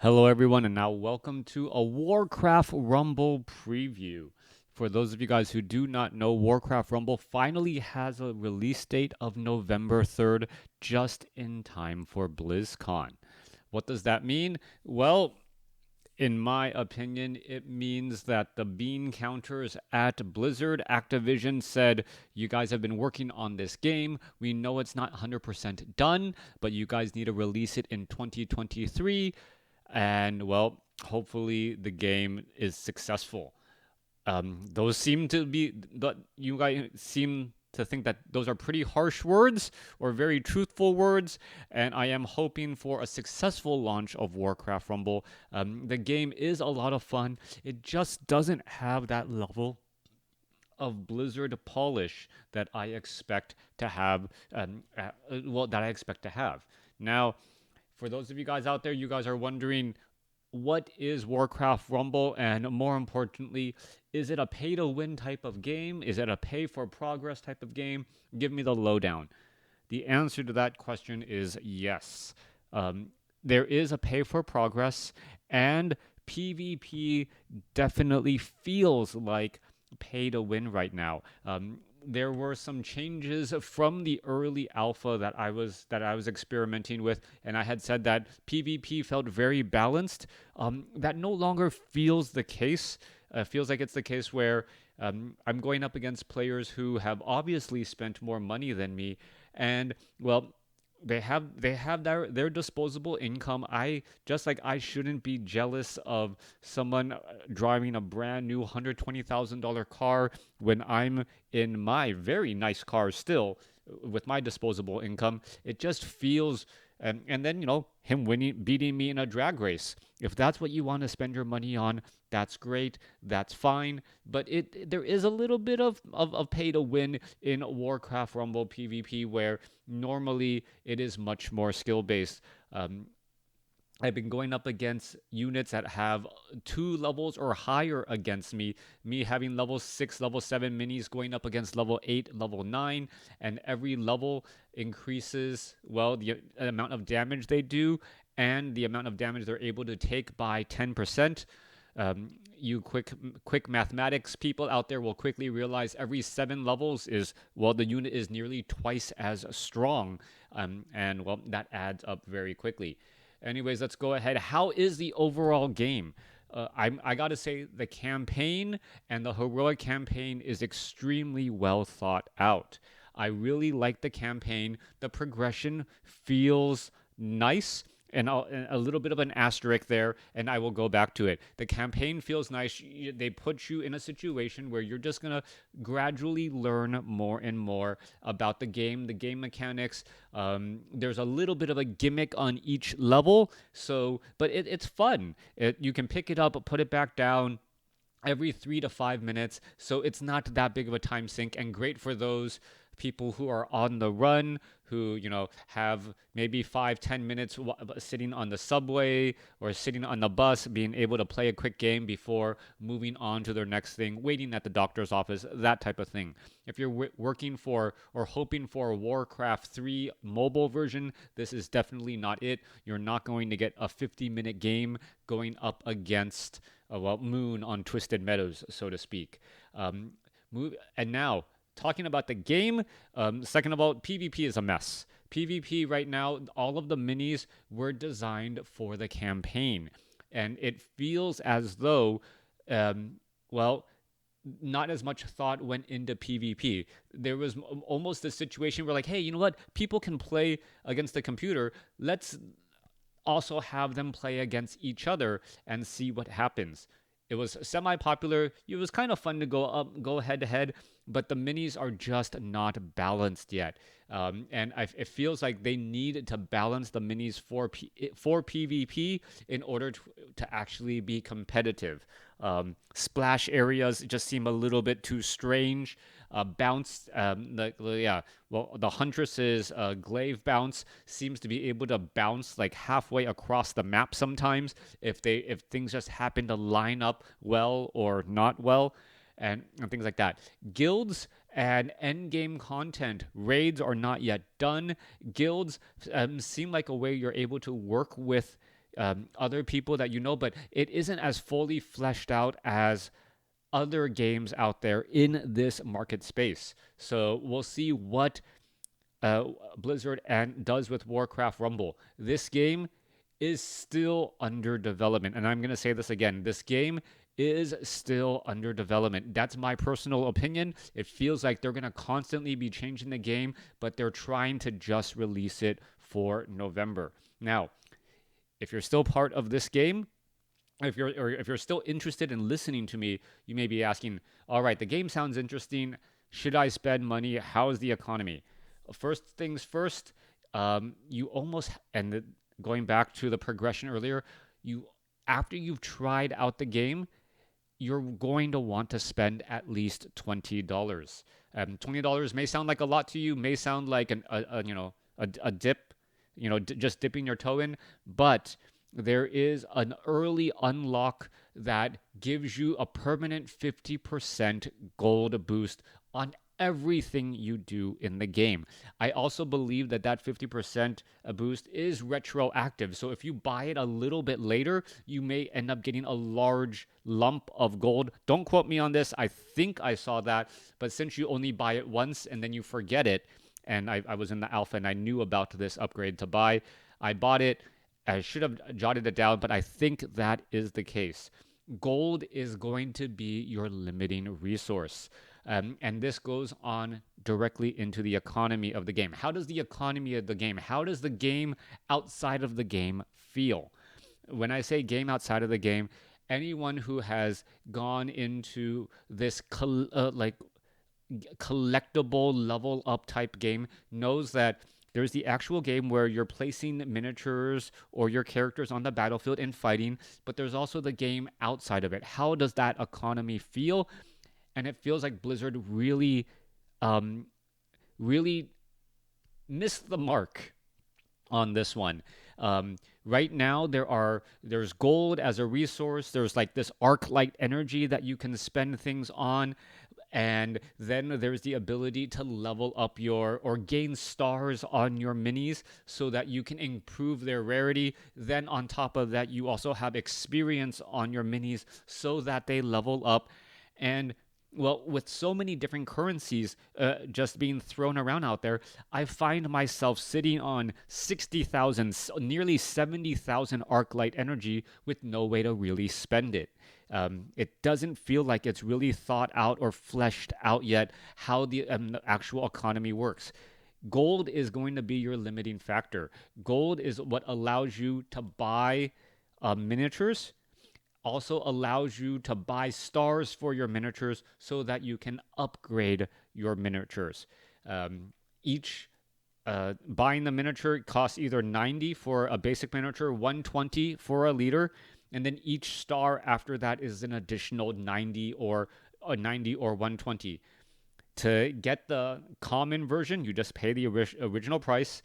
Hello, everyone, and now welcome to a WarCraft Rumble preview. For those of you guys who do not know, WarCraft Rumble finally has a release date of November 3rd, just in time for BlizzCon. What does that mean? Well, in my opinion, it means that the bean counters at Blizzard Activision said, you guys have been working on this game. We know it's not 100% done, but you guys need to release it in 2023. And, well, hopefully the game is successful. Those seem to be, you guys seem to think that those are pretty harsh words or very truthful words, and I am hoping for a successful launch of Warcraft Rumble. The game is a lot of fun. It just doesn't have that level of Blizzard polish that I expect to have. That I expect to have. Now, for those of you guys out there, you guys are wondering, what is Warcraft Rumble? And more importantly, is it a pay to win type of game? Is it a pay for progress type of game? Give me the lowdown. The answer to that question is yes. There is a pay for progress, and PvP definitely feels like pay to win right now. There were some changes from the early alpha that I was experimenting with, and I had said that PvP felt very balanced. That no longer feels the case. Feels like it's the case where I'm going up against players who have obviously spent more money than me, and well, they have their disposable income. I shouldn't be jealous of someone driving a brand new $120,000 car when I'm in my very nice car still with my disposable income. It just feels, and then him beating me in a drag race. If that's what you want to spend your money on, that's great, that's fine. But there is a little bit of pay to win in Warcraft Rumble PvP, where normally it is much more skill based. I've been going up against units that have 2 levels or higher against me. Me having level 6, level 7 minis going up against level 8, level 9, and every level increases, well, the amount of damage they do and the amount of damage they're able to take by 10%. You quick mathematics people out there will quickly realize every 7 levels is, well, the unit is nearly twice as strong, and well, that adds up very quickly. Anyways, let's go ahead. How is the overall game? I gotta say, the campaign and the heroic campaign is extremely well thought out. I really like the campaign. The progression feels nice, and a little bit of an asterisk there, and I will go back to it. The campaign feels nice. They put you in a situation where you're just going to gradually learn more and more about the game mechanics. There's a little bit of a gimmick on each level, but it's fun. You can pick it up, put it back down every 3 to 5 minutes, so it's not that big of a time sink, and great for those people who are on the run, who have maybe 5-10 minutes sitting on the subway or sitting on the bus, being able to play a quick game before moving on to their next thing, waiting at the doctor's office, that type of thing. If you're working for or hoping for a Warcraft 3 mobile version, this is definitely not it. You're not going to get a 50-minute game going up against Moon on Twisted Meadows, so to speak. And now, talking about the game, second of all, PvP is a mess. PvP right now, all of the minis were designed for the campaign, and it feels as though, well, not as much thought went into PvP. There was almost a situation where, like, hey, you know what? People can play against the computer. Let's also have them play against each other and see what happens. It was semi-popular. It was kind of fun to go head to head, but the minis are just not balanced yet. It feels like they need to balance the minis for PvP in order to actually be competitive. Splash areas just seem a little bit too strange. Bounce, the Huntress's glaive bounce seems to be able to bounce like halfway across the map sometimes if things just happen to line up well or not well, and things like that. Guilds and end game content. Raids are not yet done. Guilds seem like a way you're able to work with other people that you know, but it isn't as fully fleshed out as other games out there in this market space. So we'll see what uh, Blizzard and does with Warcraft Rumble. This game is still under development, and I'm going to say this again. This game is still under development. That's my personal opinion. It feels like they're going to constantly be changing the game, but they're trying to just release it for November. Now, if you're still part of this game, if you're still interested in listening to me, you may be asking, all right, the game sounds interesting. Should I spend money? How is the economy? First things first, you almost, going back to the progression earlier, you after you've tried out the game, you're going to want to spend at least $20. $20 may sound like a lot to you, may sound like a dip, just dipping your toe in, but there is an early unlock that gives you a permanent 50% gold boost on everything you do in the game. I also believe that that 50% boost is retroactive. So if you buy it a little bit later, you may end up getting a large lump of gold. Don't quote me on this. I think I saw that. But since you only buy it once and then you forget it, and I was in the alpha and I knew about this upgrade to buy, I bought it. I should have jotted it down, but I think that is the case. Gold is going to be your limiting resource. And this goes on directly into the economy of the game. How does the economy of the game, how does the game outside of the game feel? When I say game outside of the game, anyone who has gone into this collectible level up type game knows that there's the actual game where you're placing miniatures or your characters on the battlefield and fighting, but there's also the game outside of it. How does that economy feel? And it feels like Blizzard um, really missed the mark on this one. Right now, there's gold as a resource. There's like this arc light energy that you can spend things on. And then there's the ability to level up or gain stars on your minis so that you can improve their rarity. Then on top of that, you also have experience on your minis so that they level up. And well, with so many different currencies just being thrown around out there, I find myself sitting on 60,000, nearly 70,000 arc light energy with no way to really spend it. It doesn't feel like it's really thought out or fleshed out yet how the actual economy works. Gold is going to be your limiting factor. Gold is what allows you to buy miniatures, also allows you to buy stars for your miniatures so that you can upgrade your miniatures. Each buying the miniature costs either 90 for a basic miniature, 120 for a leader, and then each star after that is an additional 90 or 120. To get the common version, you just pay the original price.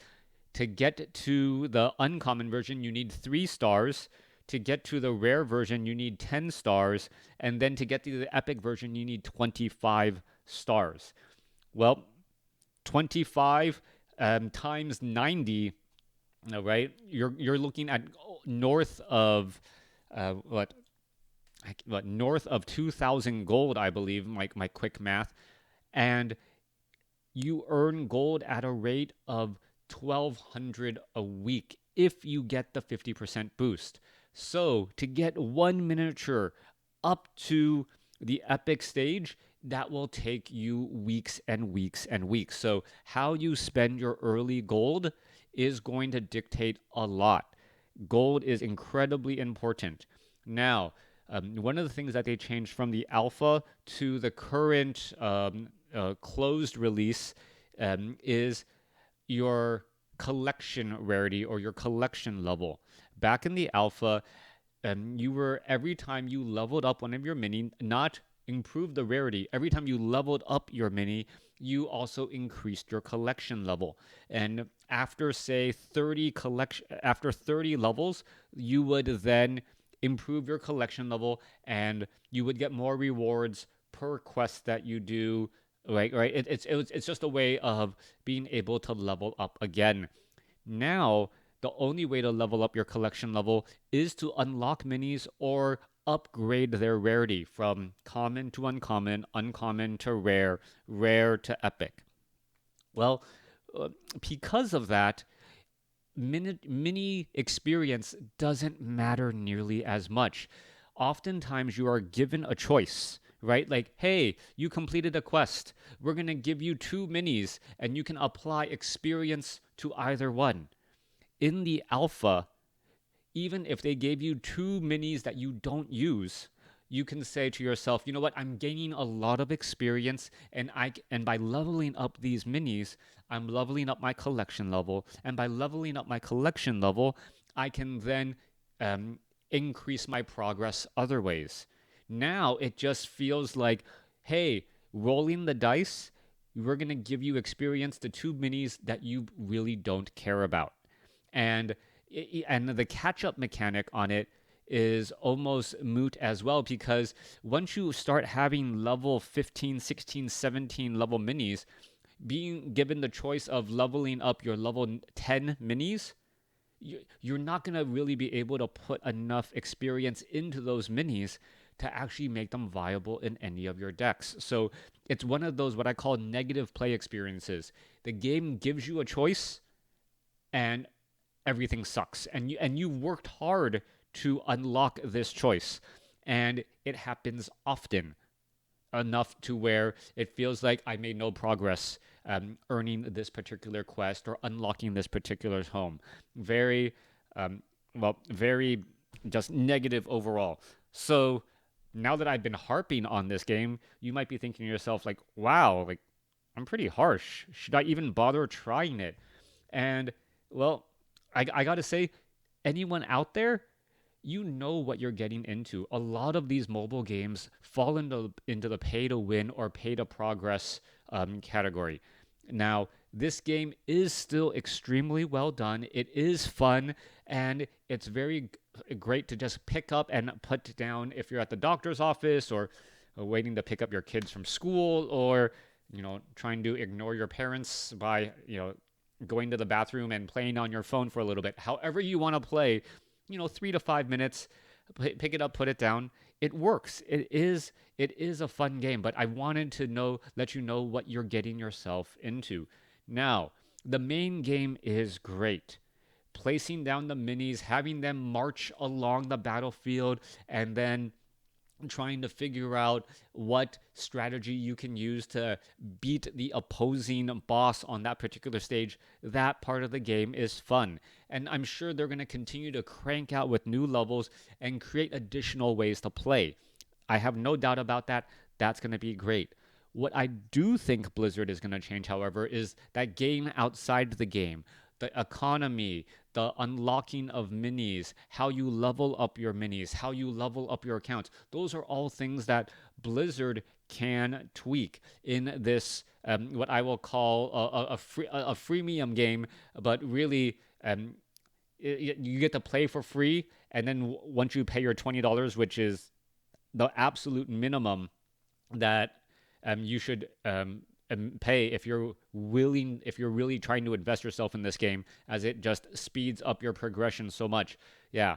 To get to the uncommon version, you need 3 stars. To get to the rare version, you need 10 stars. And then to get to the epic version, you need 25 stars. Well, 25 times 90, right? You're looking at north of north of 2,000 gold, I believe, my quick math. And you earn gold at a rate of 1,200 a week if you get the 50% boost. So to get one miniature up to the epic stage, that will take you weeks and weeks and weeks. So how you spend your early gold is going to dictate a lot. Gold is incredibly important. Now, one of the things that they changed from the alpha to the current closed release is your collection rarity or your collection level. Back in the alpha, you were every time you leveled up one of your mini, not improve the rarity. Every time you leveled up your mini, you also increased your collection level. And after say 30 levels, you would then improve your collection level and you would get more rewards per quest that you do. Right. It's just a way of being able to level up again. Now, the only way to level up your collection level is to unlock minis or upgrade their rarity from common to uncommon, uncommon to rare, rare to epic. Well, uh, because of that, mini experience doesn't matter nearly as much. Oftentimes, you are given a choice, right? Like, hey, you completed a quest. We're going to give you two minis, and you can apply experience to either one. In the alpha, even if they gave you two minis that you don't use, you can say to yourself, you know what, I'm gaining a lot of experience, and by leveling up these minis, I'm leveling up my collection level, and by leveling up my collection level, I can then um, increase my progress other ways. Now it just feels like, hey, rolling the dice, we're gonna give you experience to two minis that you really don't care about, and and the catch up mechanic on it is almost moot as well, because once you start having level 15, 16, 17 level minis, being given the choice of leveling up your level 10 minis, you're not going to really be able to put enough experience into those minis to actually make them viable in any of your decks. So it's one of those what I call negative play experiences. The game gives you a choice, and everything sucks, and you worked hard to unlock this choice, and it happens often enough to where it feels like I made no progress earning this particular quest or unlocking this particular home. Very very just negative overall. So now that I've been harping on this game, you might be thinking to yourself like, wow, like I'm pretty harsh. Should I even bother trying it? And well, I gotta say, anyone out there, you know what you're getting into. A lot of these mobile games fall into the pay to win or pay to progress category. Now, this game is still extremely well done. It is fun, and it's very great to just pick up and put down if you're at the doctor's office, or waiting to pick up your kids from school, or trying to ignore your parents by going to the bathroom and playing on your phone for a little bit. However you want to play, 3 to 5 minutes, pick it up, put it down. It works. It is a fun game, but I wanted to let you know what you're getting yourself into. Now, the main game is great. Placing down the minis, having them march along the battlefield, and then trying to figure out what strategy you can use to beat the opposing boss on that particular stage. That part of the game is fun. And I'm sure they're going to continue to crank out with new levels and create additional ways to play. I have no doubt about that. That's going to be great. What I do think Blizzard is going to change, however, is that game outside the game, the economy, the unlocking of minis, how you level up your minis, how you level up your accounts. Those are all things that Blizzard can tweak in this, what I will call a freemium game, but really, you get to play for free, and then once you pay your $20, which is the absolute minimum that you should pay if you're really trying to invest yourself in this game, as it just speeds up your progression so much. Yeah,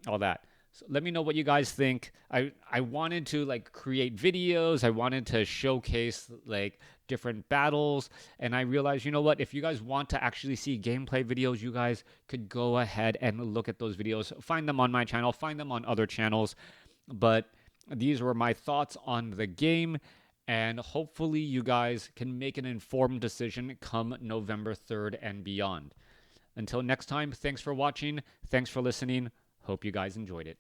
all that. So let me know what you guys think. I wanted to create videos. I wanted to showcase different battles, and I realized, you know what, if you guys want to actually see gameplay videos, you guys could go ahead and look at those videos. Find them on my channel, find them on other channels. But these were my thoughts on the game, and hopefully you guys can make an informed decision come November 3rd and beyond. Until next time, thanks for watching, thanks for listening. Hope you guys enjoyed it.